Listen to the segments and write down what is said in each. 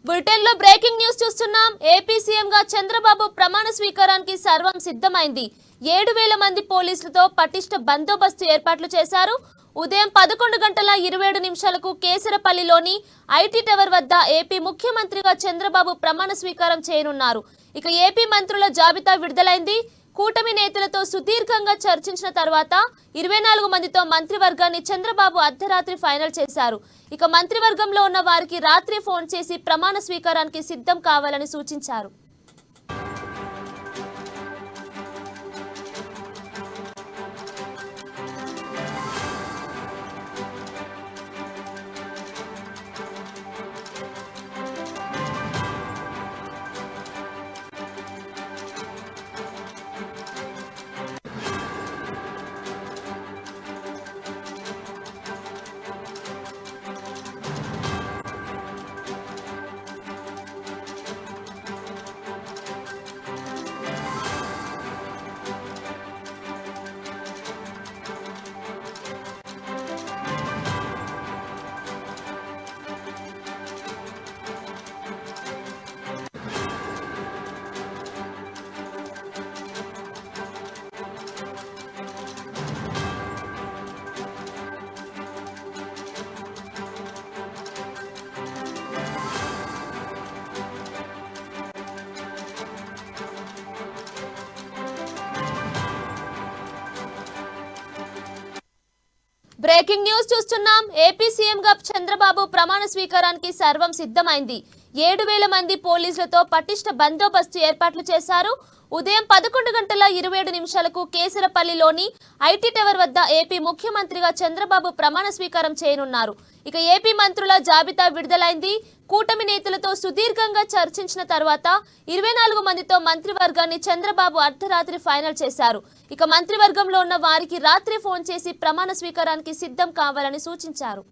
Bulletin లో breaking news చూస్తున్నాం. AP CM గా చంద్రబాబు ప్రమాణ స్వీకారానికి సర్వం సిద్ధమైంది. 7,000 మంది పోలీసులతో పటిష్ట బందోబస్తు ఏర్పాట్లు చేశారు. ఉదయం 11:27 కేసరపల్లిలోని ఐటీ టవర్ వద్ద ఏపీ ముఖ్యమంత్రిగా చంద్రబాబు ప్రమాణ స్వీకారం చేయనున్నారు. ఇక ఏపీ మంత్రుల జాబితా విడుదలైంది. కూటమి నేతలతో సుదీర్ఘంగా చర్చించిన తర్వాత 24 మందితో మంత్రివర్గాన్ని చంద్రబాబు అర్ధరాత్రి ఫైనల్ చేశారు. ఇక మంత్రివర్గంలో ఉన్న వారికి రాత్రి ఫోన్ చేసి ప్రమాణ స్వీకారానికి సిద్ధం కావాలని సూచించారు. బ్రేకింగ్ న్యూస్ చూస్తున్నాం. ఏపీ సీఎం గా చంద్రబాబు ప్రమాణ స్వీకారానికి సర్వం సిద్ధమైంది. 7,000 మంది పోలీసులతో పటిష్ట బందోబస్తు ఏర్పాట్లు చేశారు. ఉదయం 11:27 కేసరపల్లిలోని ఐటీ టవర్ వద్ద ఏపీ ముఖ్యమంత్రిగా చంద్రబాబు ప్రమాణ స్వీకారం చేయనున్నారు. ఇక ఏపీ మంత్రుల జాబితా విడుదలైంది. కూటమి నేతలతో సుదీర్ఘంగా చర్చించిన తర్వాత 24 మందితో మంత్రివర్గాన్ని చంద్రబాబు అర్ధరాత్రి ఫైనల్ చేశారు. ఇక మంత్రివర్గంలో ఉన్న వారికి రాత్రి ఫోన్ చేసి ప్రమాణ స్వీకారానికి సిద్ధం కావాలని సూచించారు.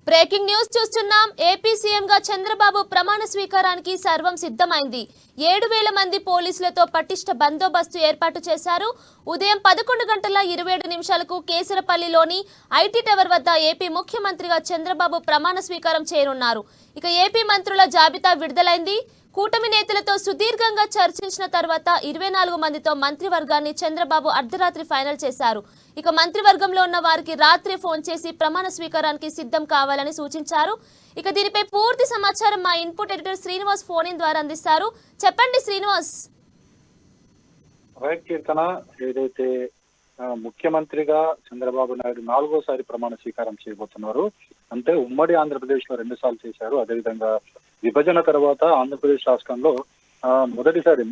బ్రేకింగ్ న్యూస్ చూస్తున్నాం. ఏపీ సీఎం గా చంద్రబాబు ప్రమాణ స్వీకారానికి సర్వం సిద్ధమైంది. 7,000 మంది పోలీసులతో పటిష్ట బందోబస్తు ఏర్పాటు చేశారు. ఉదయం 11:27 కేసరపల్లిలోని ఐటీ టవర్ వద్ద ఏపీ ముఖ్యమంత్రిగా చంద్రబాబు ప్రమాణ స్వీకారం చేయనున్నారు. ఇక ఏపీ మంత్రుల జాబితా విడుదలైంది. కూటమి నేతలతో సుదీర్ఘంగా చర్చించిన తర్వాత 24 మందితో మంత్రివర్గాన్ని చంద్రబాబు అర్ధరాత్రి ఫైనల్ చేశారు. ఇక మంత్రివర్గంలో ఉన్న వారికి రాత్రి ఫోన్ చేసి ప్రమాణ స్వీకారానికి సిద్ధం కావాలని సూచించారు. ఇక దీనిపై పూర్తి సమాచారం మా input editor Srinivas phone in ద్వారా అందిస్తారు. చెప్పండి శ్రీనివాస్. కీర్తన, ఏదైతే ముఖ్యమంత్రిగా చంద్రబాబు నాయుడు 4వసారి ప్రమాణ స్వీకారం చేయబోతున్నారు. అంటే ఉమ్మడి ఆంధ్రప్రదేశ్ లో 2 సార్లు చేశారు. అదేవిధంగా విభజన తర్వాత ఆంధ్రప్రదేశ్ రాష్ట్రంలో మొదటిసారి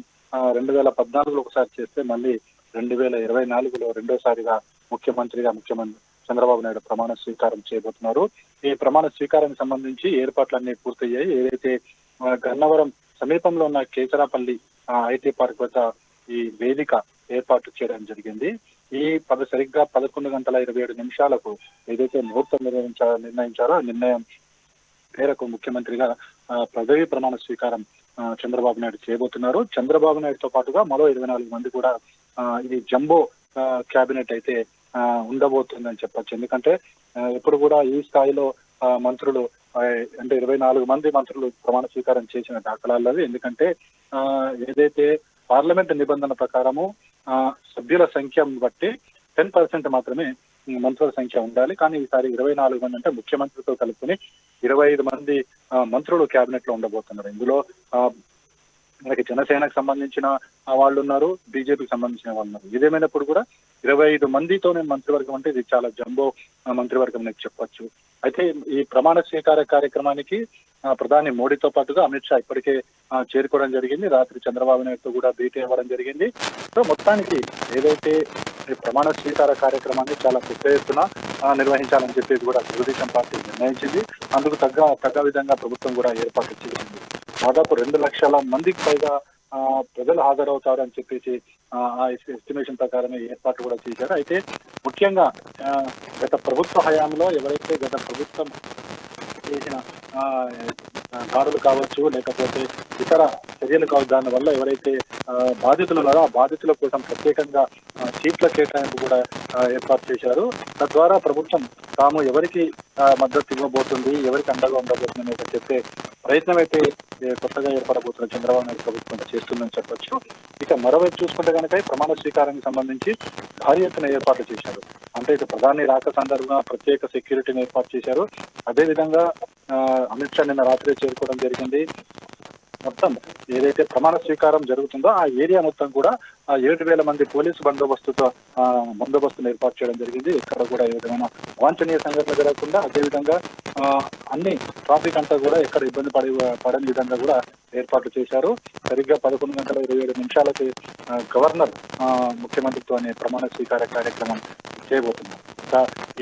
2014లో ఒకసారి చేస్తే మళ్ళీ 2024లో రెండోసారిగా ముఖ్యమంత్రి చంద్రబాబు నాయుడు ప్రమాణ స్వీకారం చేయబోతున్నారు. ఈ ప్రమాణ స్వీకారానికి సంబంధించి ఏర్పాట్లన్నీ పూర్తయ్యాయి. ఏదైతే గన్నవరం సమీపంలో ఉన్న కేసరాపల్లి ఐటీ పార్క్ వద్ద ఈ వేదిక ఏర్పాటు చేయడం జరిగింది. ఈ సరిగ్గా 11:27 ఏదైతే ముహూర్తం నిర్ణయించారో ఆ నిర్ణయం మేరకు ముఖ్యమంత్రిగా పదవీ ప్రమాణ స్వీకారం చంద్రబాబు నాయుడు చేయబోతున్నారు. చంద్రబాబు నాయుడుతో పాటుగా మరో 24 మంది కూడా ఇది జంబో క్యాబినెట్ అయితే ఉండబోతుందని చెప్పొచ్చు. ఎందుకంటే ఎప్పుడు కూడా ఈ స్థాయిలో మంత్రులు అంటే 24 మంది మంత్రులు ప్రమాణ స్వీకారం చేసిన దాఖలాలు. ఎందుకంటే ఏదైతే పార్లమెంట్ నిబంధన ప్రకారము సభ్యుల సంఖ్యను బట్టి 10% మాత్రమే మంత్రుల సంఖ్య ఉండాలి. కానీ ఈసారి 24 మంది అంటే ముఖ్యమంత్రితో కలుపుకొని 25 మంది మంత్రులు కేబినెట్ లో ఉండబోతున్నారు. ఇందులో మనకి జనసేనకు సంబంధించిన వాళ్ళు ఉన్నారు, బీజేపీకి సంబంధించిన వాళ్ళు ఉన్నారు. ఇదేమైనప్పుడు కూడా 25 మందితోనే మంత్రివర్గం అంటే ఇది చాలా జంబో మంత్రివర్గం అని చెప్పొచ్చు. అయితే ఈ ప్రమాణ స్వీకార కార్యక్రమానికి ప్రధాని మోడీతో పాటుగా అమిత్ షా ఇప్పటికే చేరుకోవడం జరిగింది. రాత్రి చంద్రబాబు నాయుడుతో కూడా భేటీ అవ్వడం జరిగింది. సో మొత్తానికి ఏదైతే ఈ ప్రమాణ స్వీకార కార్యక్రమాన్ని చాలా పెద్ద ఎత్తున నిర్వహించాలని చెప్పేసి కూడా తెలుగుదేశం పార్టీ నిర్ణయించింది. అందుకు తగ్గ విధంగా ప్రభుత్వం కూడా ఏర్పాటు చేసింది. దాదాపు 2 లక్షల మందికి పైగా ప్రజలు హాజరవుతారు అని చెప్పేసి ఆ ఎస్టిమేషన్ ప్రకారమే ఏర్పాటు కూడా చేశారు. అయితే ముఖ్యంగా గత ప్రభుత్వ హయాంలో ఎవరైతే గత ప్రభుత్వం చేసిన దాడులు కావచ్చు, లేకపోతే ఇతర చర్యలు కావచ్చు, దానివల్ల ఎవరైతే బాధితులు ఉన్నారో ఆ బాధితుల కోసం ప్రత్యేకంగా సీట్ల కేటాయింపు కూడా ఏర్పాటు చేశారు. తద్వారా ప్రభుత్వం తాము ఎవరికి మద్దతు ఇవ్వబోతుంది, ఎవరికి అండగా ఉండబోతుంది అనేది చెప్పే ప్రయత్నం అయితే కొత్తగా ఏర్పడబోతున్న చంద్రబాబు నాయుడు ప్రభుత్వం చేస్తుందని చెప్పొచ్చు. ఇక మరోవైపు చూసుకుంటే కనుక ప్రమాణ స్వీకారానికి సంబంధించి భారీ ఎత్తున ఏర్పాట్లు చేశారు. అంటే ఇటు ప్రధాని రాక సందర్భంగా ప్రత్యేక సెక్యూరిటీని ఏర్పాటు చేశారు. అదేవిధంగా అమిత్ షా నిన్న రాత్రి చేరుకోవడం జరిగింది. మొత్తం ఏదైతే ప్రమాణ స్వీకారం జరుగుతుందో ఆ ఏరియా మొత్తం కూడా 7,000 మంది పోలీసు బందోబస్తును ఏర్పాటు చేయడం జరిగింది. ఇక్కడ కూడా ఏ విధమైన అవాంఛనీయ సంఘటనలు జరగకుండా, అదేవిధంగా అన్ని ట్రాఫిక్ అంతా కూడా ఎక్కడ ఇబ్బంది పడని విధంగా కూడా ఏర్పాట్లు చేశారు. సరిగ్గా 11:27 గవర్నర్ ముఖ్యమంత్రితో ప్రమాణ స్వీకార కార్యక్రమం చేయబోతున్నారు.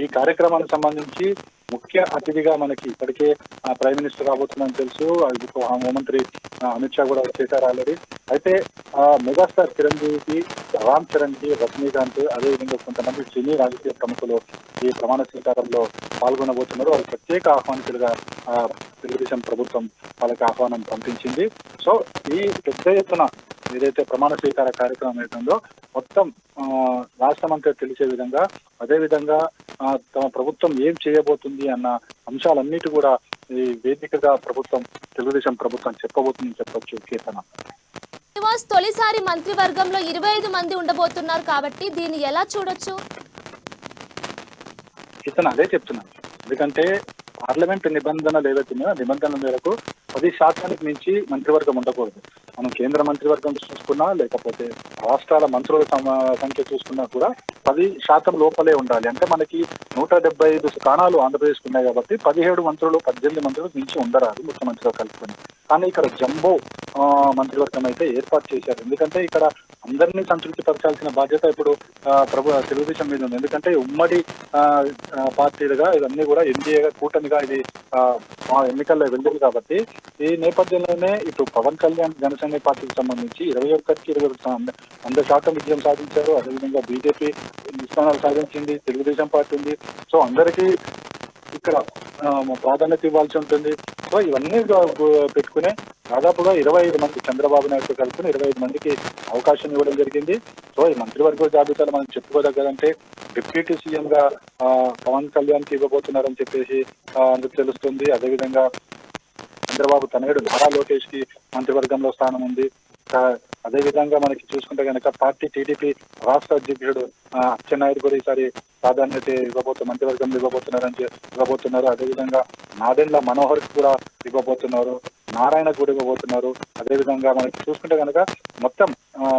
ఈ కార్యక్రమానికి సంబంధించి ముఖ్య అతిథిగా మనకి ఇప్పటికే ప్రైమ్ మినిస్టర్ రాబోతుందని తెలుసు. హోంమంత్రి అమిత్ షా కూడా వచ్చేసారు ఆల్రెడీ. అయితే మెగాస్టార్ చిరంజీవికి, రామ్ చరణ్ కి, రజనీకాంత్, అదేవిధంగా కొంతమంది సినీ రాజకీయ ప్రముఖులు ఈ ప్రమాణ స్వీకారంలో పాల్గొనబోతున్నారు. వాళ్ళు ప్రత్యేక ఆహ్వానితులుగా తెలుగుదేశం ప్రభుత్వం వాళ్ళకి ఆహ్వానం పంపించింది. సో ఈ పెద్ద ఎత్తున ఏదైతే ప్రమాణ స్వీకార కార్యక్రమం ఏదో మొత్తం రాష్ట్రమంతా తెలిసే విధంగా, అదేవిధంగా తమ ప్రభుత్వం ఏం చేయబోతుంది అన్న అంశాలన్నిటి కూడా ఈ వేదికగా తెలుగుదేశం ప్రభుత్వం చెప్పబోతుందని చెప్పొచ్చు. కీర్తన తొలిసారి మంత్రివర్గంలో 25 మంది ఉండబోతున్నారు కాబట్టి దీన్ని ఎలా చూడొచ్చు? కీర్తన అదే చెప్తున్నాను. ఎందుకంటే పార్లమెంట్ నిబంధనలు ఏవైతున్నాయో నిబంధనల మేరకు 10% మించి మంత్రివర్గం ఉండకూడదు. మనం కేంద్ర మంత్రివర్గం చూసుకున్నా, లేకపోతే రాష్ట్రాల మంత్రుల సంఖ్య చూసుకున్నా కూడా 10% లోపలే ఉండాలి. అంటే మనకి 175 స్థానాలు ఆంధ్రప్రదేశ్కి ఉన్నాయి కాబట్టి 17 మంత్రులు 18 మంత్రులు మించి ఉండరాదు ముఖ్యమంత్రితో కలుపుకొని. కానీ ఇక్కడ జంబో మంత్రివర్గం అయితే ఏర్పాటు చేశారు. ఎందుకంటే ఇక్కడ అందరినీ సంతృప్తి పరచాల్సిన బాధ్యత ఇప్పుడు తెలుగుదేశం మీద ఉంది. ఎందుకంటే ఉమ్మడి పార్టీలుగా ఇవన్నీ కూడా ఎన్డీఏగా కూటమిగా ఇది ఎన్నికల్లో వెళ్ళింది కాబట్టి ఈ నేపథ్యంలోనే ఇటు పవన్ కళ్యాణ్ జనసేన పార్టీకి సంబంధించి 21కి 100% విజయం సాధించారు. అదేవిధంగా బీజేపీ స్థానాలు సాధించింది, తెలుగుదేశం పార్టీ ఉంది. సో అందరికీ ఇక్కడ ప్రాధాన్యత ఇవ్వాల్సి ఉంటుంది. సో ఇవన్నీ పెట్టుకునే దాదాపుగా 25 మంది చంద్రబాబు నాయుడుతో కలుపుకుని 25 మందికి అవకాశం ఇవ్వడం జరిగింది. సో ఈ మంత్రివర్గ జాబితాలు మనం చెప్పుకోదగ్గదంటే డిప్యూటీ సీఎం గా పవన్ కళ్యాణ్ కి ఇవ్వబోతున్నారని చెప్పేసి అందుకు తెలుస్తుంది. అదేవిధంగా చంద్రబాబు తనయుడు నారా లోకేష్ కి మంత్రివర్గంలో స్థానం ఉంది. అదేవిధంగా మనకి చూసుకుంటే కనుక పార్టీ టీడీపీ రాష్ట్ర అధ్యక్షుడు అచ్చెన్నాయుడు కూడా ఈసారి ప్రాధాన్యత మంత్రివర్గంలో ఇవ్వబోతున్నారు. అదేవిధంగా నాదెండ్ల మనోహర్ కూడా ఇవ్వబోతున్నారు, నారాయణ కూడా ఇవ్వబోతున్నారు. అదేవిధంగా మనకి చూసుకుంటే కనుక మొత్తం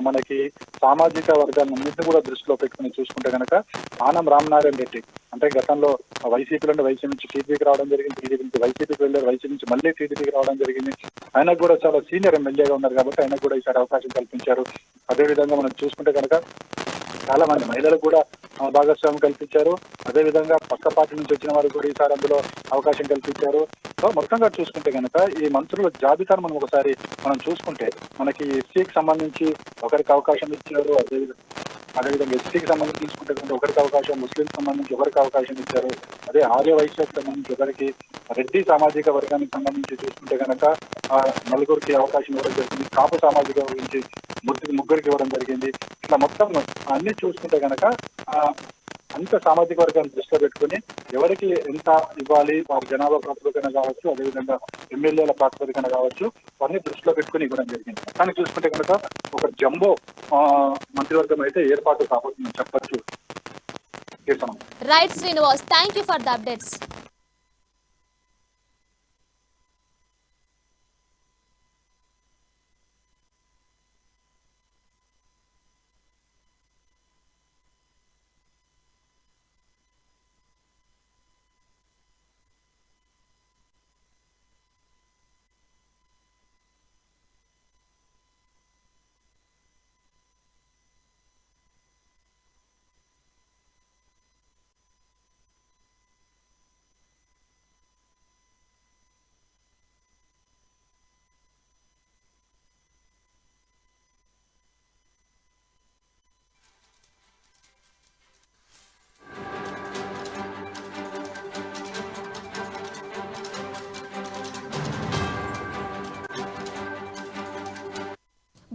మనకి సామాజిక వర్గాలన్నింటినీ కూడా దృష్టిలో పెట్టుకుని చూసుకుంటే కనుక ఆనం రామనారాయణ రెడ్డి అంటే గతంలో వైసీపీ నుంచి టీడీపీకి రావడం జరిగింది, టీడీపీ నుంచి వైసీపీకి వెళ్ళారు, వైసీపీ నుంచి మళ్ళీ టీడీపీకి రావడం జరిగింది. ఆయనకు కూడా చాలా సీనియర్ ఎమ్మెల్యేగా ఉన్నారు కాబట్టి ఆయనకు కూడా ఈసారి అవకాశం కల్పించారు. అదేవిధంగా మనం చూసుకుంటే కనుక చాలా మంది మహిళలకు కూడా భాగస్వామ్యం కల్పించారు. అదేవిధంగా పక్క పార్టీ నుంచి వచ్చిన వారికి కూడా ఈసారి అందులో అవకాశం కల్పించారు. సో మొత్తంగా చూసుకుంటే కనుక ఈ మంత్రుల జాబితాను మనం చూసుకుంటే మనకి ఎస్సీకి సంబంధించి ఒకరికి అవకాశం ఇచ్చారు. అదేవిధంగా ఎస్టీకి సంబంధించి తీసుకుంటే కనుక ఒకరికి అవకాశం, ముస్లింకి సంబంధించి ఒకరికి అవకాశం ఇచ్చారు. అదే ఆర్య వైశ్యకు సంబంధించి ఒకరికి, రెడ్డి సామాజిక వర్గానికి సంబంధించి చూసుకుంటే కనుక నలుగురికి అవకాశం ఇవ్వడం జరిగింది. కాపు సామాజిక వర్గం నుంచి ముగ్గురికి ఇవ్వడం జరిగింది. ఇట్లా మొత్తం అన్ని చూసుకుంటే కనుక అంత సామాజిక వర్గాన్ని దృష్టిలో పెట్టుకుని ఎవరికి ఎంత ఇవ్వాలి వారి జనాభా ప్రాతిపదికన కావచ్చు, అదేవిధంగా ఎమ్మెల్యేల ప్రాతిపదికన కావచ్చు, అవన్నీ దృష్టిలో పెట్టుకుని ఇవ్వడం జరిగింది. కానీ చూసుకుంటే కనుక ఒక జంబో మంత్రివర్గం అయితే ఏర్పాటు కాబోతుందని చెప్పచ్చు. Right Srinivas, thank you for the updates.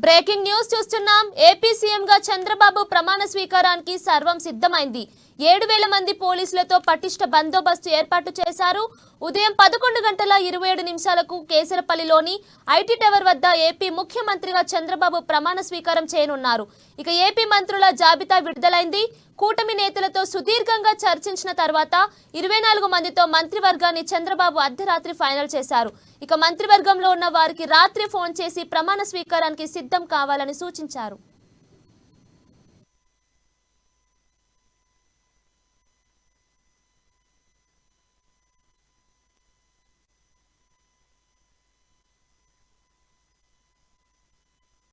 Breaking news చూస్తున్నాం. ఏపీ సీఎంగా చంద్రబాబు ప్రమాణ స్వీకారానికి సర్వం సిద్ధమైంది. 7,000 మంది పోలీసులతో పటిష్ట బందోబస్తు ఏర్పాటు చేశారు. ఉదయం 11 గంటల 27 నిమిషాలకు కేసరపల్లిలోని ఐటీ టవర్ వద్ద ఏపీ ముఖ్యమంత్రిగా చంద్రబాబు ప్రమాణ స్వీకారం చేయనున్నారు. ఇక ఏపీ మంత్రుల జాబితా విడుదలైంది. కూటమి నేతలతో సుదీర్ఘంగా చర్చించిన తర్వాత 24 మందితో మంత్రివర్గాన్ని చంద్రబాబు అర్ధరాత్రి ఫైనల్ చేశారు. ఇక మంత్రివర్గంలో ఉన్న వారికి రాత్రి ఫోన్ చేసి ప్రమాణ స్వీకారానికి సిద్ధం కావాలని సూచించారు.